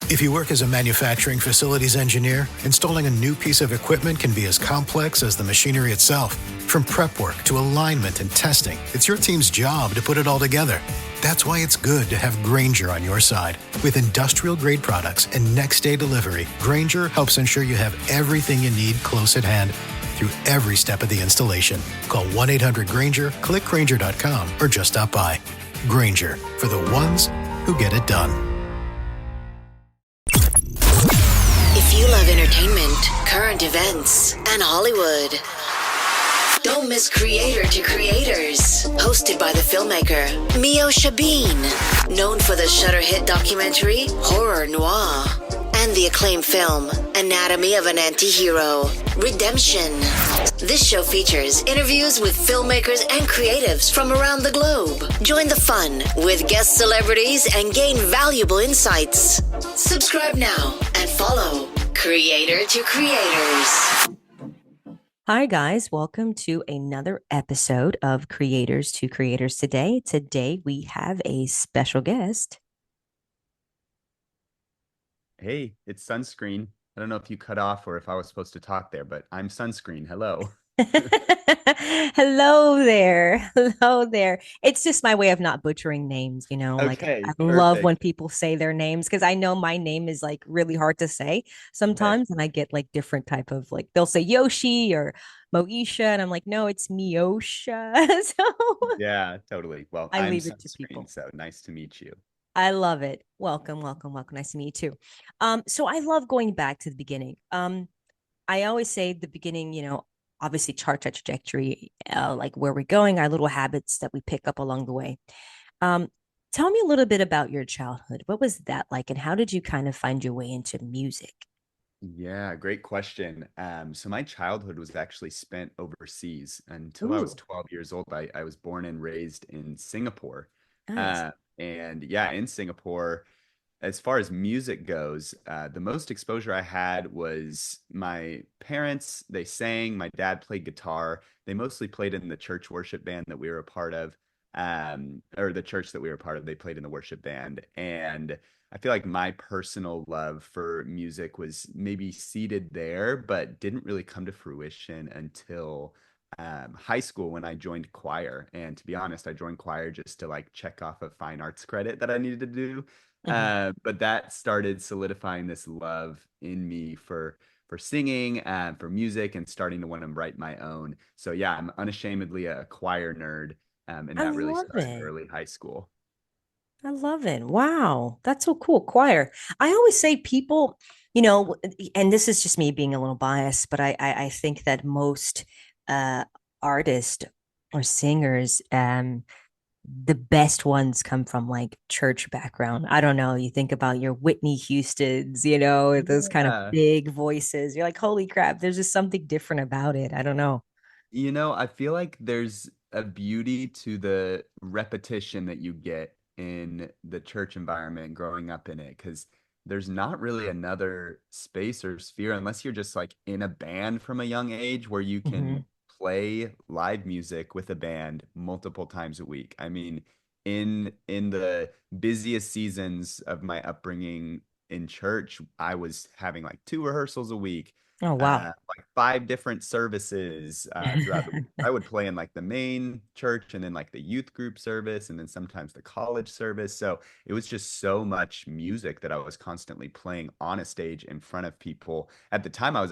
If you work as a manufacturing facilities engineer, installing a new piece of equipment can be as complex as the machinery itself. From prep work to alignment and testing, it's your team's job to put it all together. That's why it's good to have Grainger on your side. With industrial-grade products and next-day delivery, Grainger helps ensure you have everything you need close at hand through every step of the installation. Call 1-800-GRAINGER, click Grainger.com, or just stop by. Grainger, for the ones who get it done. If you love entertainment, current events, and Hollywood, don't miss Creator to Creators, hosted by the filmmaker Meosha, known for the Shudder hit documentary Horror Noir and the acclaimed film Anatomy of an Anti-Hero, Redemption. This show features interviews with filmmakers and creatives from around the globe. Join the fun with guest celebrities and gain valuable insights. Subscribe now and follow Creator to Creators. Hi, guys. Welcome to another episode of Creators to Creators today. Today, we have a special guest. Hey, it's Sunscreen. I don't know if you cut off or if I was supposed to talk there, but I'm Sunscreen. Hello. Hello there. Hello there. It's just my way of not butchering names, you know. Okay, I love perfect. when people say their names because I know my name is like really hard to say sometimes, and I get like different type of like they'll say Yoshi or Moesha, and I'm like, no, it's Meosha. So Yeah, totally. Well, I I'm leave it to people. Sunscreen, so nice to meet you. I love it. Welcome, welcome, welcome. Nice to meet you too. So I love going back to the beginning. I always say the beginning, you know, obviously chart that trajectory, like where we're going, our little habits that we pick up along the way. Um, Tell me a little bit about your childhood. What was that like, and how did you kind of find your way into music? Yeah, great question. So my childhood was actually spent overseas until I was Ooh, 12 years old. I was born and raised in Singapore. nice. And yeah, in Singapore, as far as music goes, the most exposure I had was my parents. They sang. My dad played guitar. They mostly played in the church worship band that we were a part of, or the church that we were a part of. They played in the worship band. And I feel like my personal love for music was maybe seeded there, but didn't really come to fruition until high school when I joined choir. And to be honest, I joined choir just to like check off a fine arts credit that I needed to do. Mhm. But that started solidifying this love in me for singing and for music and starting to want to write my own. So yeah, I'm unashamedly a choir nerd, and I that really love started it. early high school. I love it. Wow. That's so cool. Choir. I always say people, you know, and this is just me being a little biased, but I think that most uh artists or singers, the best ones come from like church background. I don't know. You think about your Whitney Houstons, you know, those kind of Yeah. big voices. You're like, holy crap, there's just something different about it. I don't know. I feel like there's a beauty to the repetition that you get in the church environment growing up in it, because there's not really another space or sphere unless you're just like in a band from a young age where you can Hmm. play live music with a band multiple times a week. I mean, in the busiest seasons of my upbringing in church, I was having like two rehearsals a week, Oh, wow. like five different services throughout the week. I would play in like the main church and then like the youth group service and then sometimes the college service. So it was just so much music that I was constantly playing on a stage in front of people. At the time, I was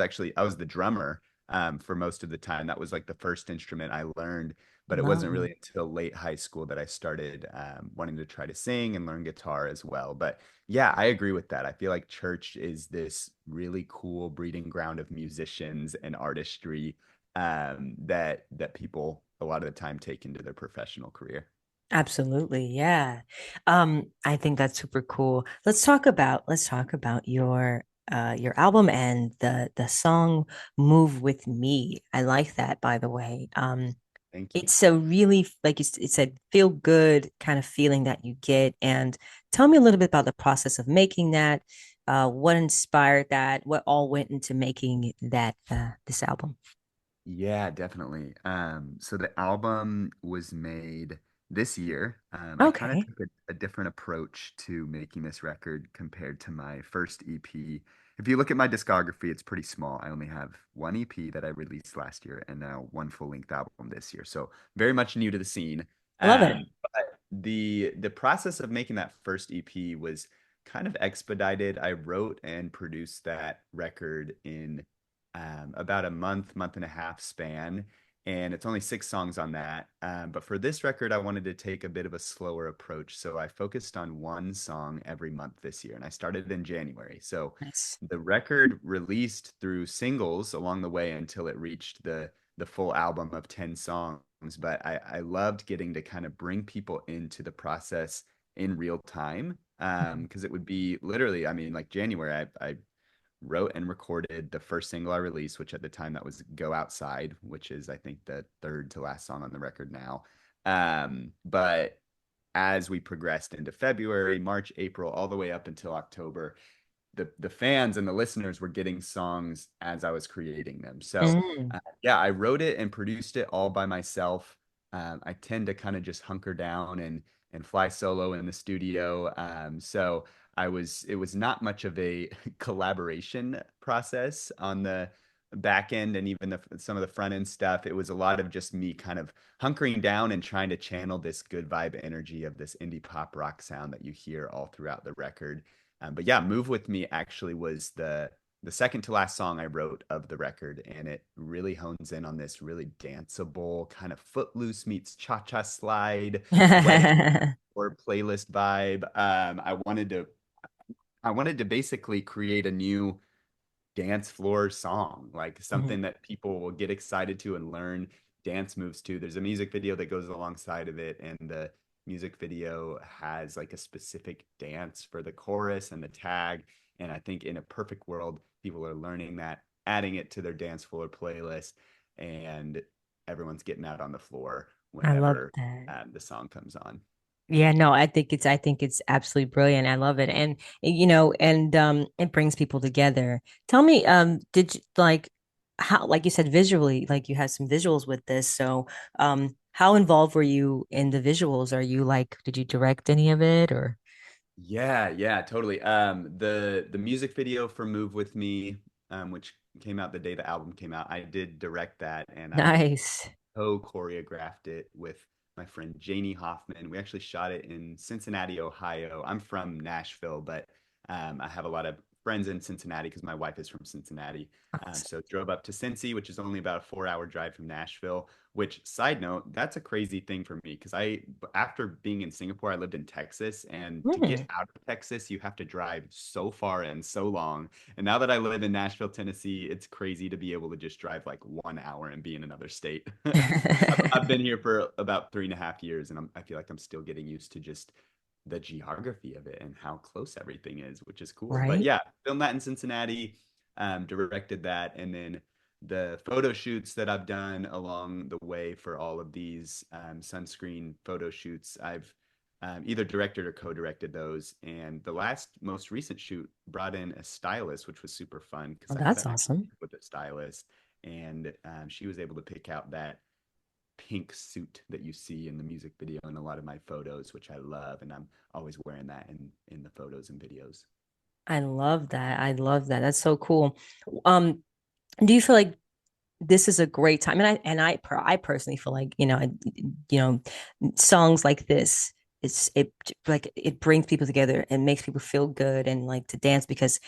the drummer for most of the time. That was like the first instrument I learned. But it wasn't Wow. really until late high school that I started wanting to try to sing and learn guitar as well. But yeah, I agree with that. I feel like church is this really cool breeding ground of musicians and artistry, that people a lot of the time take into their professional career. Absolutely. Yeah. I think that's super cool. Let's talk about your album and the song Move With Me. I like that, by the way. Thank you. It's a really, like it said, feel good kind of feeling that you get. And tell me a little bit about the process of making that. What inspired that? What all went into making that this album? Yeah, definitely. So the album was made this year, I kind of Okay. took a different approach to making this record compared to my first EP. If you look at my discography, it's pretty small. I only have one EP that I released last year and now one full-length album this year. So very much new to the scene. I love it. But the process of making that first EP was kind of expedited. I wrote and produced that record in about a month and a half span, and it's only 6 songs on that. But for this record, I wanted to take a bit of a slower approach. So I focused on one song every month this year, and I started in January. So Nice. the record released through singles along the way until it reached the full album of 10 songs. But I loved getting to kind of bring people into the process in real time. Because it would be literally, I mean, like January, I wrote and recorded the first single I released, which at the time that was Go Outside, which is I think the third to last song on the record now. But as we progressed into February, March, April, all the way up until October, the fans and the listeners were getting songs as I was creating them. So Mm. yeah, I wrote it and produced it all by myself. I tend to kind of just hunker down and fly solo in the studio. So it was not much of a collaboration process on the back end and even some of the front end stuff. It was a lot of just me kind of hunkering down and trying to channel this good vibe energy of this indie pop rock sound that you hear all throughout the record. But yeah, Move With Me actually was the second to last song I wrote of the record, and it really hones in on this really danceable kind of footloose meets cha-cha slide, wedding or playlist vibe. I wanted to basically create a new dance floor song, like Mhm. something that people will get excited to and learn dance moves to. There's a music video that goes alongside of it, and the music video has like a specific dance for the chorus and the tag. And I think in a perfect world, people are learning that, adding it to their dance floor playlist, and everyone's getting out on the floor I love whenever that. the song comes on. Yeah, no, I think it's absolutely brilliant. I love it. And you know, and it brings people together. Tell me, did you like how like you said visually, like you had some visuals with this. So, how involved were you in the visuals? Are you like, did you direct any of it or Yeah, yeah, totally. The music video for Move With Me, which came out the day the album came out, I did direct that, and I nice? co-choreographed it with my friend Janie Hoffman. We actually shot it in Cincinnati, Ohio. I'm from Nashville, but I have a lot of friends in Cincinnati because my wife is from Cincinnati. Awesome. So drove up to Cincy, which is only about a 4 hour drive from Nashville. Which, side note, that's a crazy thing for me because after being in Singapore, I lived in Texas, and to get Hmm. out of Texas, you have to drive so far and so long. And now that I live in Nashville, Tennessee, it's crazy to be able to just drive like 1 hour and be in another state. I've been here for about 3.5 years, and I feel like I'm still getting used to just the geography of it and how close everything is, which is cool. But Right? yeah, filmed that in Cincinnati, directed that, and then the photo shoots that I've done along the way for all of these sunscreen photo shoots, I've either directed or co-directed those. And the last most recent shoot brought in a stylist, which was super fun because Oh, I that's haven't actually awesome. worked with a stylist, and she was able to pick out that pink suit that you see in the music video in a lot of my photos, which I love, and I'm always wearing that in the photos and videos. I love that. I love that. That's so cool. Um, do you feel like this is a great time? And I personally feel like, you know, songs like this, it like it brings people together and makes people feel good and like to dance because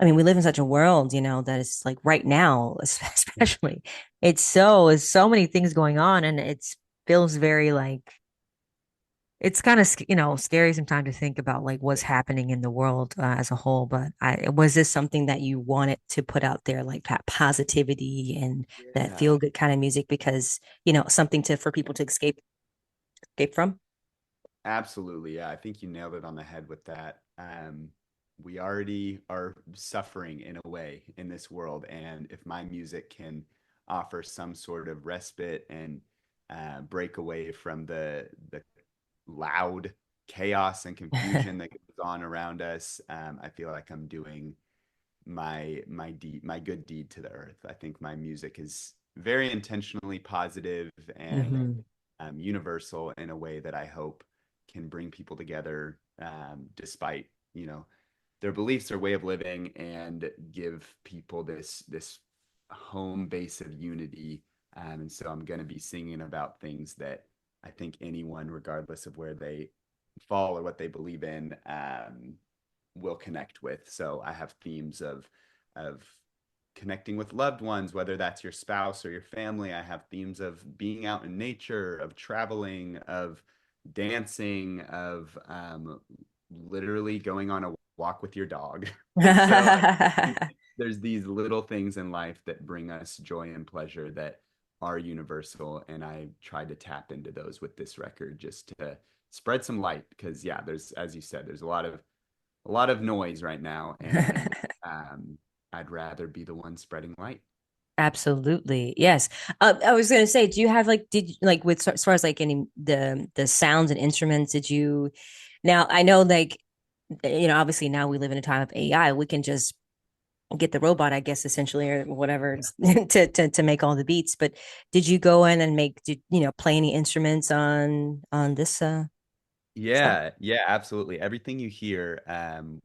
I mean, we live in such a world, you know, that it's like right now, especially, it's so many things going on and it's feels very like it's kind of scary sometimes to think about like what's happening in the world as a whole, but I was this something that you wanted to put out there, like that positivity and that feel Yeah, good kind of music because something to for people to escape from. absolutely. Yeah, I think you nailed it on the head with that. We already are suffering in a way in this world, and if my music can offer some sort of respite and break away from the loud chaos and confusion that goes on around us, I feel like I'm doing my good deed to the earth. I think my music is very intentionally positive, and Hmm. universal in a way that I hope can bring people together, despite, their beliefs or way of living, and give people this home base of unity. And so I'm going to be singing about things that I think anyone, regardless of where they fall or what they believe in, will connect with. So I have themes of connecting with loved ones, whether that's your spouse or your family. I have themes of being out in nature, of traveling, of dancing, of literally going on a walk with your dog. So there's these little things in life that bring us joy and pleasure that are universal. And I tried to tap into those with this record just to spread some light. Because yeah, there's, as you said, there's a lot of noise right now. And I'd rather be the one spreading light. Absolutely. Yes. I was going to say, do you have like, did like with as far as like any the sounds and instruments, did you now I know like obviously now we live in a time of AI. We can just get the robot, I guess, essentially, or whatever, Yeah. to make all the beats. But did you go in and play any instruments on this stuff? Yeah, yeah, absolutely. Everything you hear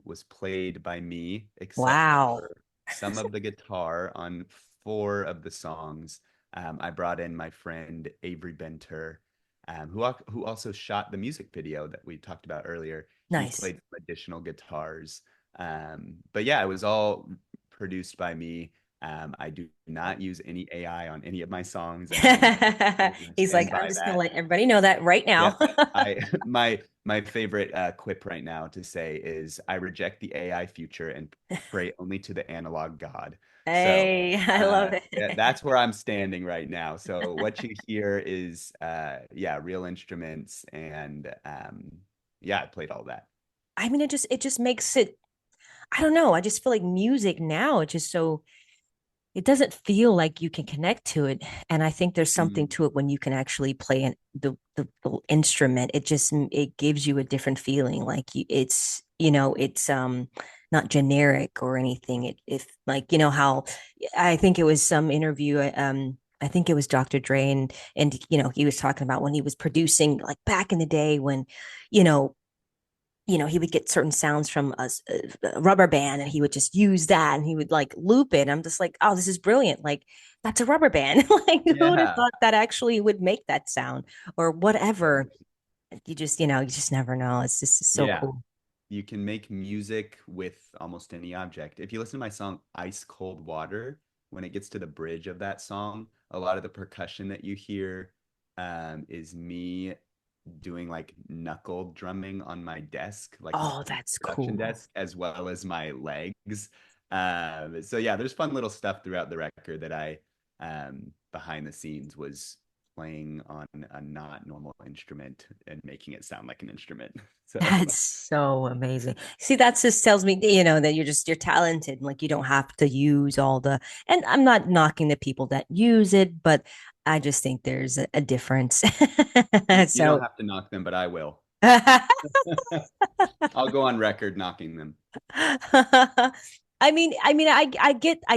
was played by me, except Wow. for some of the guitar on four of the songs. I brought in my friend Avery Benter, who also shot the music video that we talked about earlier. He Nice. played some additional guitars. But yeah, it was all produced by me. I do not use any AI on any of my songs, and I He's like, stand I'm by just gonna that. let everybody know that right Yeah, now. I my favorite quip right now to say is I reject the AI future and pray only to the analog God. So Hey, I love that's it. where I'm standing right now. So what you hear is yeah, real instruments, and yeah, I played all that. I mean, it just makes it, I don't know. I just feel like music now, it's just so it doesn't feel like you can connect to it. And I think there's something Mm, to it when you can actually play the instrument. It gives you a different feeling. Like it's not generic or anything. It if like how I think it was some interview. I think it was Dr. Dre, and he was talking about when he was producing like back in the day when you know he would get certain sounds from a rubber band and he would just use that and he would like loop it. I'm just like, oh, this is brilliant. Like, that's a rubber band. Like, who would have yeah, thought that actually would make that sound or whatever? totally. You just never know. It's just so Yeah. cool. You can make music with almost any object. If you listen to my song Ice Cold Water, when it gets to the bridge of that song, a lot of the percussion that you hear is me doing like knuckle drumming on my desk, like my Oh, that's production cool. desk, as well as my legs. So yeah, there's fun little stuff throughout the record that I behind the scenes was playing on a not normal instrument and making it sound like an instrument. So That's so amazing. See, that just tells me, that you're talented. Like you don't have to use all and I'm not knocking the people that use it, but I just think there's a difference. you don't So have to knock them, but I will. I'll go on record knocking them. I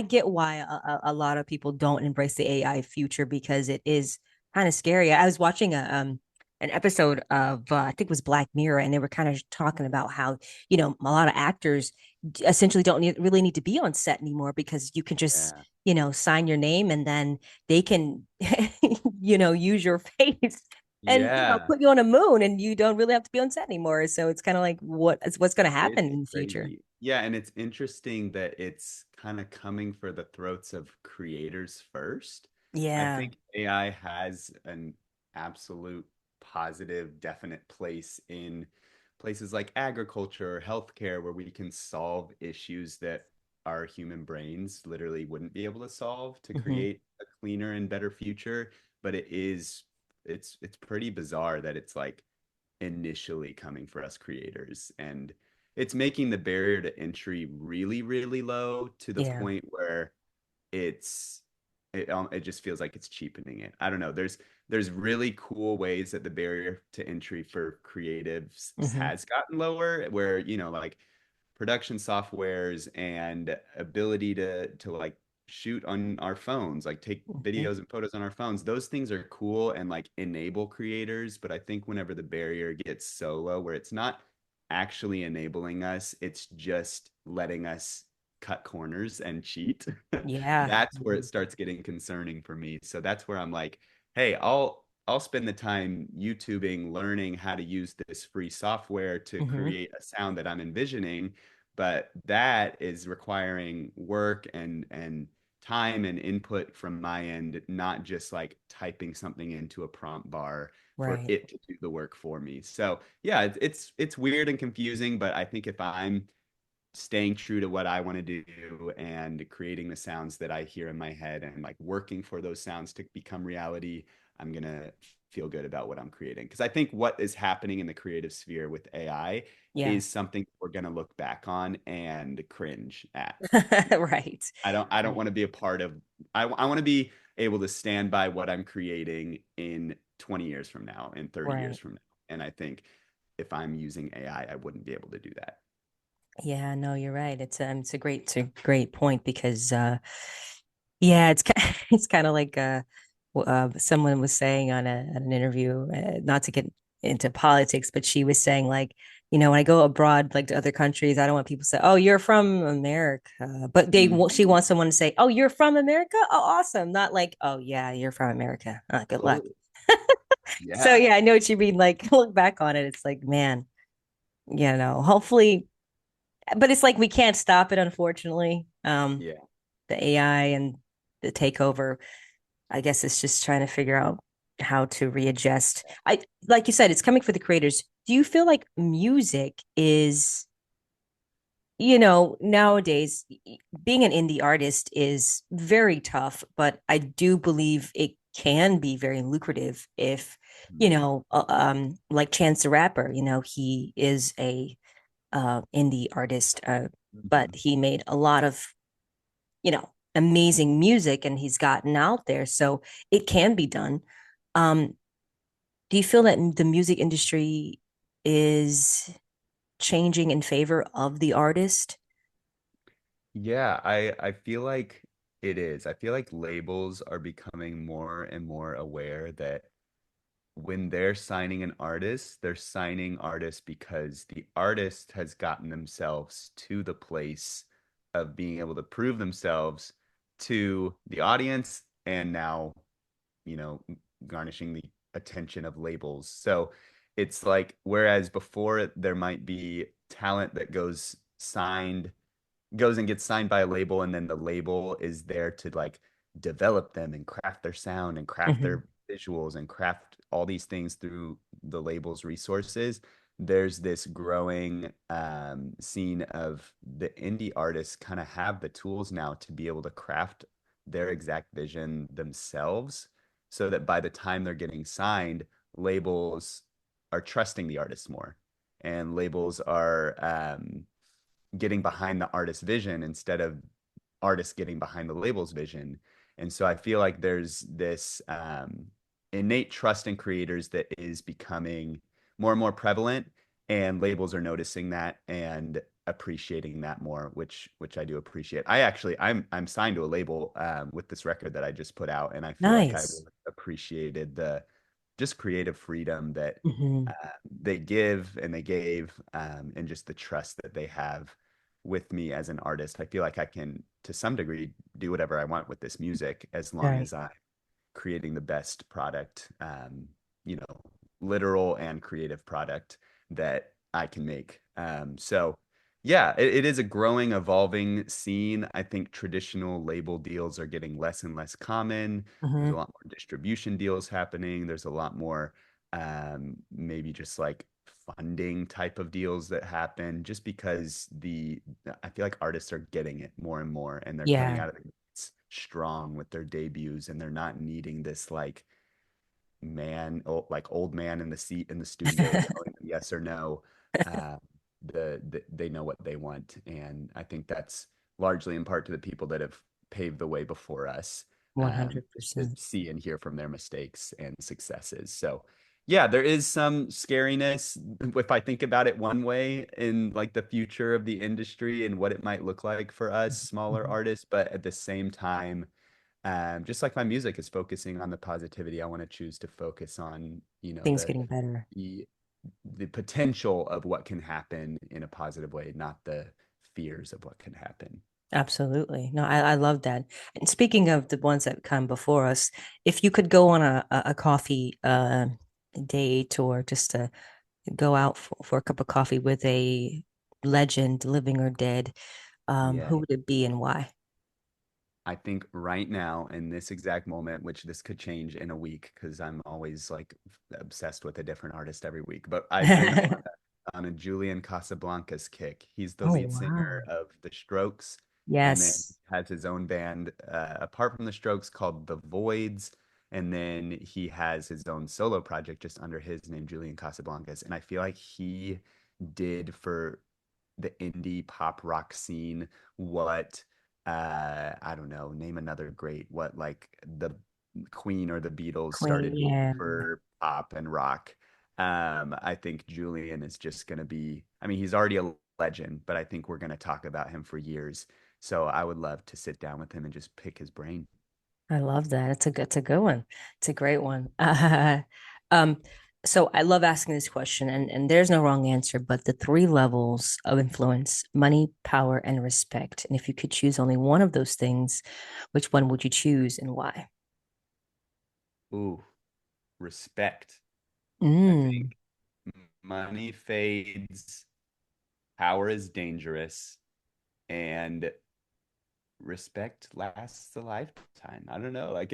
get why a lot of people don't embrace the AI future because it is kind of scary. I was watching an episode of I think it was Black Mirror, and they were kind of talking about how a lot of actors essentially don't really need to be on set anymore because you can just Yeah. sign your name and then they can use your face and Yeah. put you on a moon and you don't really have to be on set anymore. So it's kind of like what's going to happen It's in the future. crazy. Yeah, and it's interesting that it's kind of coming for the throats of creators first. I Yeah. think AI has an absolute positive, definite place in places like agriculture or healthcare where we can solve issues that our human brains literally wouldn't be able to solve to Hmm. create a cleaner and better future. But it's pretty bizarre that it's like initially coming for us creators, and it's making the barrier to entry really really low to the Yeah. point where it's it just feels like it's cheapening it. I don't know, there's really cool ways that the barrier to entry for creatives Hmm. has gotten lower, where like production softwares and ability to like shoot on our phones, like take Mhm. videos and photos on our phones. Those things are cool and like enable creators. But I think whenever the barrier gets so low where it's not actually enabling us, it's just letting us cut corners and cheat. Yeah. That's where it starts getting concerning for me. So that's where I'm like, hey, I'll spend the time YouTubing, learning how to use this free software to Hmm. create a sound that I'm envisioning, but that is requiring work and time and input from my end, not just like typing something into a prompt bar for Right. it to do the work for me. So yeah, it's weird and confusing, but I think if I'm staying true to what I want to do and creating the sounds that I hear in my head and like working for those sounds to become reality, I'm going to feel good about what I'm creating. Because I think what is happening in the creative sphere with AI Yeah. is something we're going to look back on and cringe at. Right. I don't want to be a part of, I want to be able to stand by what I'm creating in 20 years from now, in 30 years Right. from now. And I think if I'm using AI, I wouldn't be able to do that. Yeah, no, you're right. It's a great point because yeah, it's kind of like someone was saying on an interview, not to get into politics, but she was saying like, when I go abroad, like to other countries, I don't want people to say, "Oh, you're from America," but she Mhm. wants someone to say, "Oh, you're from America? Oh, awesome!" Not like, "Oh, yeah, you're from America. Good luck." Totally. So Yeah. yeah, I know what you mean. Like, look back on it, it's like, man, hopefully, but it's like we can't stop it, unfortunately. Yeah. The AI and the takeover, I guess it's just trying to figure out how to readjust. I like you said, it's coming for the creators. Do you feel like music is, nowadays being an indie artist is very tough, but I do believe it can be very lucrative if, like Chance the Rapper, he is a indie artist, but Mhm. he made a lot of, amazing music and he's gotten out there. So it can be done. Um, do you feel that the music industry is changing in favor of the artist? Yeah, I feel like it is. I feel like labels are becoming more and more aware that when they're signing an artist, they're signing artists because the artist has gotten themselves to the place of being able to prove themselves to the audience and now, you know, garnishing the attention of labels. So it's like, whereas before there might be talent that goes and gets signed by a label, and then the label is there to like develop them and craft their sound and craft Hmm. their visuals and craft all these things through the label's resources. There's this growing scene of the indie artists kind of have the tools now to be able to craft their exact vision themselves, so that by the time they're getting signed, labels are trusting the artists more, and labels are getting behind the artist's vision instead of artists getting behind the label's vision. And so I feel like there's this innate trust in creators that is becoming more and more prevalent, and labels are noticing that and appreciating that more, which I do appreciate. I'm signed to a label with this record that I just put out, and I feel like I Nice. really appreciated the just creative freedom that Hmm. they give and they gave, and just the trust that they have with me as an artist. I feel like I can, to some degree, do whatever I want with this music as long Right. as I'm creating the best product, you know, literal and creative product that I can make. So, yeah, it is a growing, evolving scene. I think traditional label deals are getting less and less common. There's a Hmm. lot more distribution deals happening. There's a lot more maybe just like funding type of deals that happen, just because I feel like artists are getting it more and more, and they're coming Yeah. out of the gates strong with their debuts, and they're not needing this like like old man in the seat in the studio telling them yes or no. Uh, they know what they want, and I think that's largely in part to the people that have paved the way before us, just to 100%. see and hear from their mistakes and successes. So Yeah, there is some scariness if I think about it one way in like the future of the industry and what it might look like for us smaller Mhm. artists, but at the same time, just like my music is focusing on the positivity, I want to choose to focus on, Things getting better. the the potential of what can happen in a positive way, not the fears of what can happen. Absolutely. No, I love that. And speaking of the ones that come before us, if you could go on a coffee date or just to go out for a cup of coffee with a legend, living or dead, Yeah. who would it be and why? I think right now in this exact moment, which this could change in a week because I'm always like obsessed with a different artist every week, but I've been on a Julian Casablancas kick. He's the Oh, lead singer wow. of The Strokes, and then Yes. has his own band apart from The Strokes called The Voids. And then he has his own solo project just under his name, Julian Casablancas. And I feel like he did for the indie pop rock scene what I don't know, name another great what like the Queen or the Beatles Queen, started doing yeah. for pop and rock. I think Julian is just going to be, I mean, he's already a legend, but I think we're going to talk about him for years. So I would love to sit down with him and just pick his brain. I love that. It's a good one. It's a great one. Um, so I love asking this question, and there's no wrong answer, but the three levels of influence: money, power, and respect. And if you could choose only one of those things, which one would you choose and why? Ooh, respect. I Mm, think money fades, power is dangerous, and respect lasts a lifetime. I don't know. Like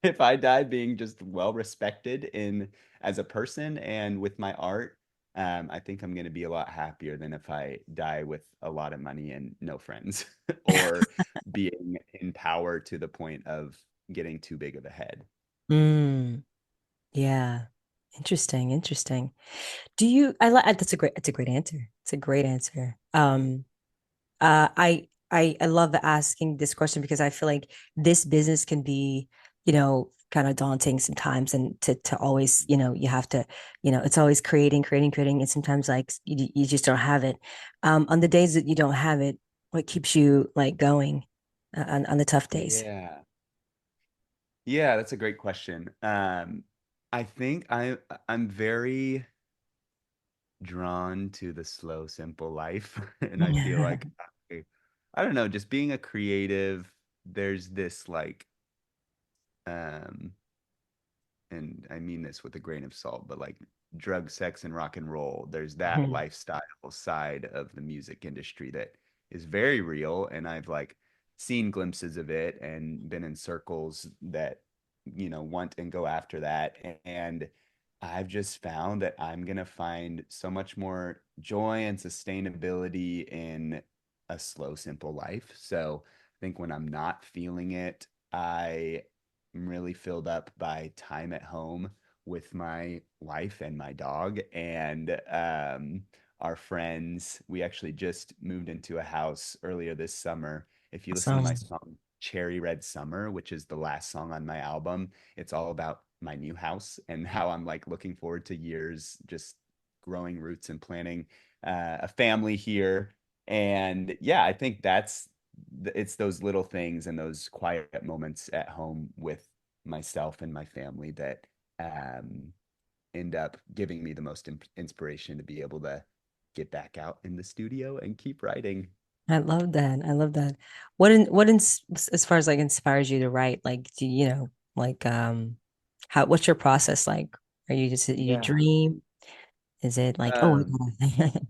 if I die being just well respected in as a person and with my art, I think I'm gonna be a lot happier than if I die with a lot of money and no friends or being in power to the point of getting too big of a head. mm, yeah. Interesting, interesting. Do you I like that's a great answer. It's a great answer. I love asking this question because I feel like this business can be, kind of daunting sometimes, and to always, you have to, it's always creating, creating, creating, and sometimes like you just don't have it. On the days that you don't have it, what keeps you like going on the tough days? Yeah. Yeah, that's a great question. I think I'm very drawn to the slow, simple life. And I feel like I don't know, just being a creative, there's this like um and I mean this with a grain of salt, but like drug, sex, and rock and roll, there's that Mhm. lifestyle side of the music industry that is very real. And I've like seen glimpses of it and been in circles that, want and go after that. And I've just found that I'm going to find so much more joy and sustainability in a slow, simple life. So I think when I'm not feeling it, I am really filled up by time at home with my wife and my dog and our friends. We actually just moved into a house earlier this summer. If you listen to my Awesome. song Cherry Red Summer, which is the last song on my album, it's all about my new house and how I'm like looking forward to years just growing roots and planning a family here. And yeah, I think it's those little things and those quiet moments at home with myself and my family that um, end up giving me the most inspiration to be able to get back out in the studio and keep writing. I love that. I love that. As far as like inspires you to write, like do like what's your process like? Are you just you Yeah. dream? Is it like, oh, I Um, gotta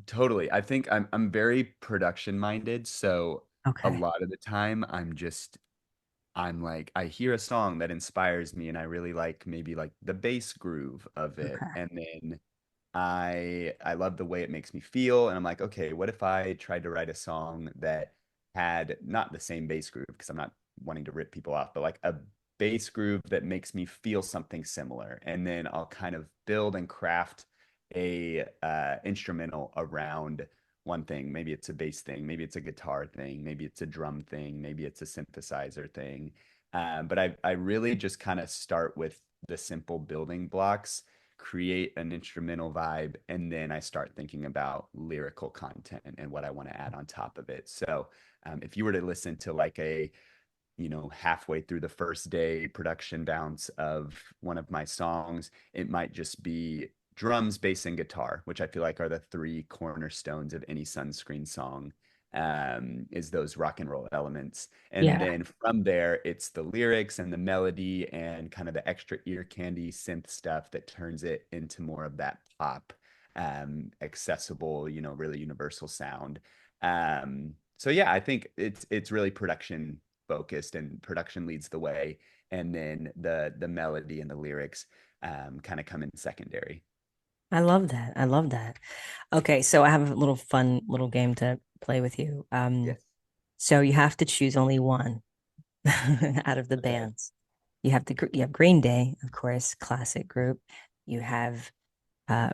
Totally. I think I'm very production minded, so a okay. lot of the time I'm like I hear a song that inspires me and I really like maybe like the bass groove of it, Okay. and then I love the way it makes me feel, and I'm like, okay, what if I tried to write a song that had not the same bass groove because I'm not wanting to rip people off, but like a bass groove that makes me feel something similar, and then I'll kind of build and craft a instrumental around one thing. Maybe it's a bass thing, maybe it's a guitar thing, maybe it's a drum thing, maybe it's a synthesizer thing. But I really just kind of start with the simple building blocks, create an instrumental vibe, and then I start thinking about lyrical content and what I want to add on top of it. So if you were to listen to like halfway through the first day production bounce of one of my songs, it might just be drums, bass, and guitar, which I feel like are the three cornerstones of any Sunscreen song, is those rock and roll elements. And Yeah. then from there, it's the lyrics and the melody and kind of the extra ear candy synth stuff that turns it into more of that pop, accessible, really universal sound. So yeah, I think it's really production focused, and production leads the way, and then the melody and the lyrics kind of come in secondary. I love that. I love that. Okay, so I have a little fun little game to play with you. Yes. So you have to choose only one out of the Okay. bands. You have Green Day, of course, classic group. You have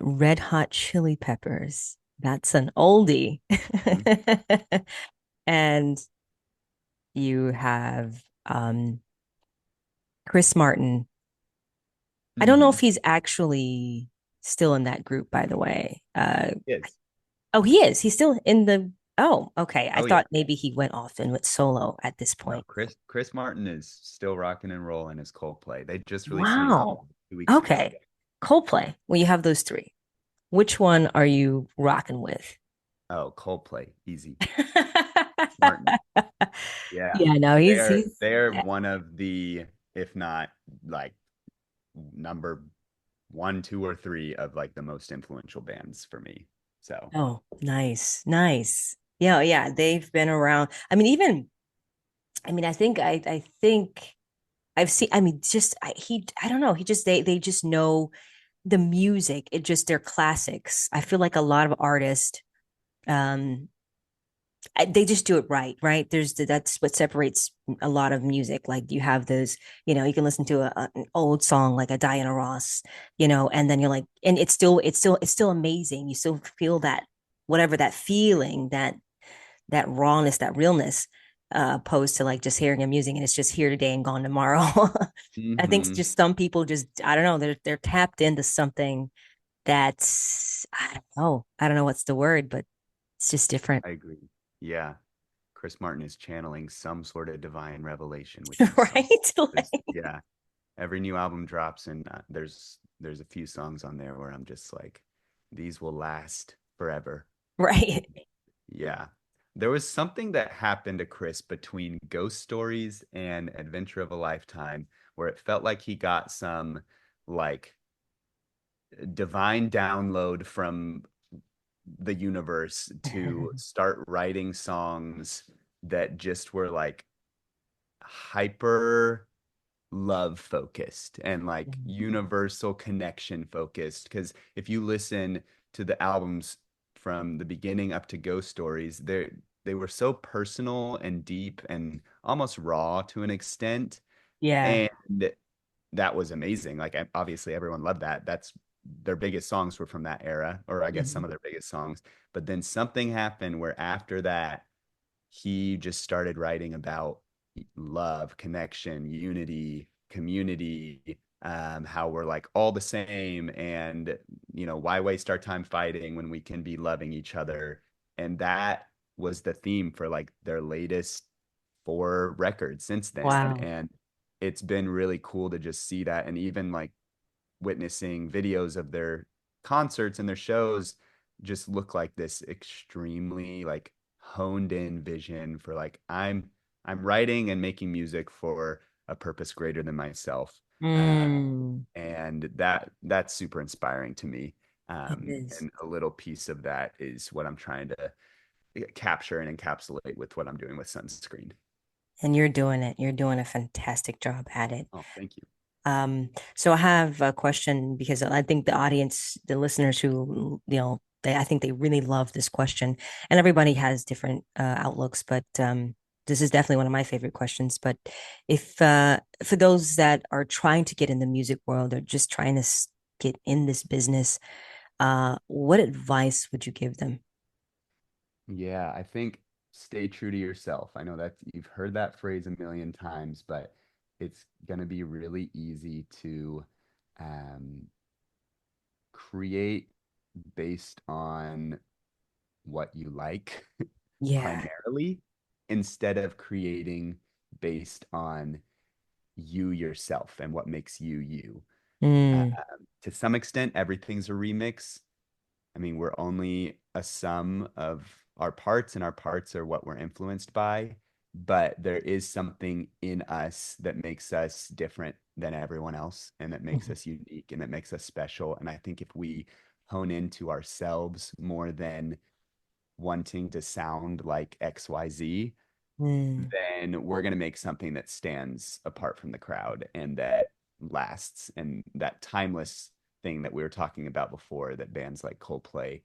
Red Hot Chili Peppers. That's an oldie. Mhm. And you have Chris Martin. I don't know if Mhm. he's actually still in that group, by the way. Yes. Oh, he is. He's still in the. Oh, okay. I Oh yeah. thought maybe he went off and went solo at this No, point. Chris Martin is still rocking and rolling as Coldplay. They just released a new Wow. album 2 weeks ago. Okay. Coldplay. Well, you have those three. Which one are you rocking with? Oh, Coldplay, easy. Martin. Yeah. Yeah, no, They're one of the, if not like number one, two, or three of like the most influential bands for me. So oh, nice, nice. Yeah, yeah, they've been around. I think I've seen, I don't know, they just know the music. It just, they're classics. I feel like a lot of artists, um, they just do it right, right? That's what separates a lot of music. Like you have those, you can listen to an old song like a Diana Ross, and then you're like, and it's still amazing. You still feel that, whatever that feeling, that rawness, that realness, opposed to like just hearing a music and it's just here today and gone tomorrow. I think hmm just some people just, I don't know, they're tapped into something that's, I don't know what's the word, but it's just different. I agree. Yeah. Chris Martin is channeling some sort of divine revelation, which is so Right? just Like, yeah. Every new album drops, and there's a few songs on there where I'm just like, these will last forever. And right. yeah, there was something that happened to Chris between Ghost Stories and Adventure of a Lifetime where it felt like he got some like divine download from the universe to start writing songs that just were like hyper love focused and like universal connection focused. Because if you listen to the albums from the beginning up to Ghost Stories, they were so personal and deep and almost raw to an extent. Yeah. And that was amazing. Like obviously everyone loved that. That's their biggest songs were from that era, or I guess some Mhm. of their biggest songs. But then something happened where after that, he just started writing about love, connection, unity, community, how we're like all the same, and why waste our time fighting when we can be loving each other. And that was the theme for like their latest four records since then. Wow. And it's been really cool to just see that, and even like witnessing videos of their concerts and their shows just look like this extremely like honed in vision for like I'm writing and making music for a purpose greater than myself. uh, Mm, and that's super inspiring to me. it is. And a little piece of that is what I'm trying to capture and encapsulate with what I'm doing with Sunscreen. And you're doing it. You're doing a fantastic job at it. Oh, thank you. So I have a question because I think the audience, the listeners who, I think they really love this question, and everybody has different outlooks, but this is definitely one of my favorite questions. But if for those that are trying to get in the music world or just trying to get in this business, what advice would you give them? Yeah, I think stay true to yourself. I know that you've heard that phrase a million times, but it's going to be really easy to um, create based on what you like Yeah. primarily, instead of creating based on you yourself and what makes you you. Mm, To some extent, everything's a remix. I mean, we're only a sum of our parts, and our parts are what we're influenced by. But there is something in us that makes us different than everyone else, and that makes mhm, us unique, and that makes us special. And I think if we hone into ourselves more than wanting to sound like XYZ, mm, then we're going to make something that stands apart from the crowd and that lasts, and that timeless thing that we were talking about before that bands like Coldplay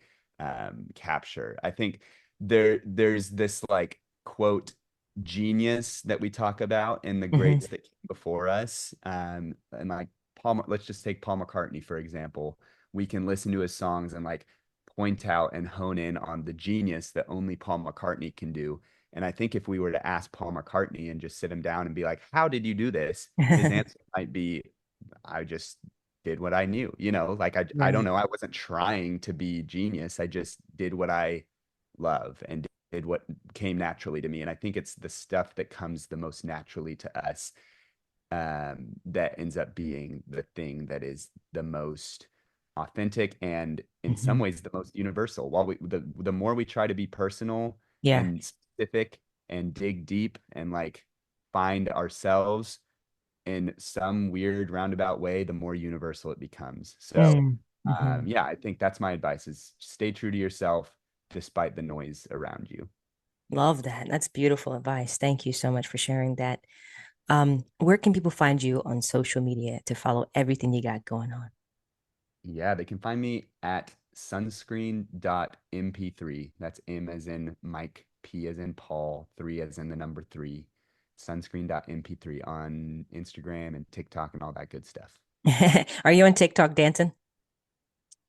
capture. I think there's this like quote genius that we talk about in the mhm. greats that came before us. And like Paul, let's just take Paul McCartney, for example. We can listen to his songs and like point out and hone in on the genius that only Paul McCartney can do. And I think if we were to ask Paul McCartney and just sit him down and be like, how did you do this? His answer might be, I just did what I knew, like I don't Right. know. I wasn't trying to be genius. I just did what I love and did what came naturally to me. And I think it's the stuff that comes the most naturally to us that ends up being the thing that is the most authentic and in some Mhm. ways the most universal. While the more we try to be personal Yeah. and specific and dig deep and like find ourselves in some weird roundabout way, the more universal it becomes. So Mm, mhm. yeah, I think that's my advice: is stay true to yourself despite the noise around you. Love that. That's beautiful advice. Thank you so much for sharing that. Where can people find you on social media to follow everything you got going on? Yeah, they can find me at sunscreen.mp3. That's M as in Mike, P as in Paul, 3 as in the number 3. Sunscreen.mp3 on Instagram and TikTok and all that good stuff. Are you on TikTok dancing?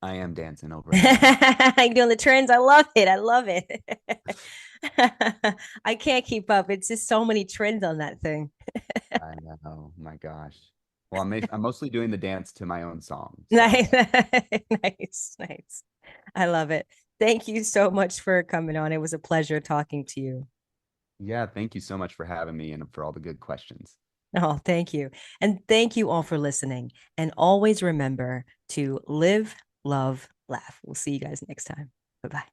I am dancing over there. I'm doing the trends. I love it. I love it. I can't keep up. It's just so many trends on that thing. I know, my gosh. Well, I'm mostly doing the dance to my own song. So Nice. Nice. Nice. I love it. Thank you so much for coming on. It was a pleasure talking to you. yeah, thank you so much for having me and for all the good questions. Oh, thank you. And thank you all for listening. And always remember to live, love, laugh. We'll see you guys next time. Bye bye.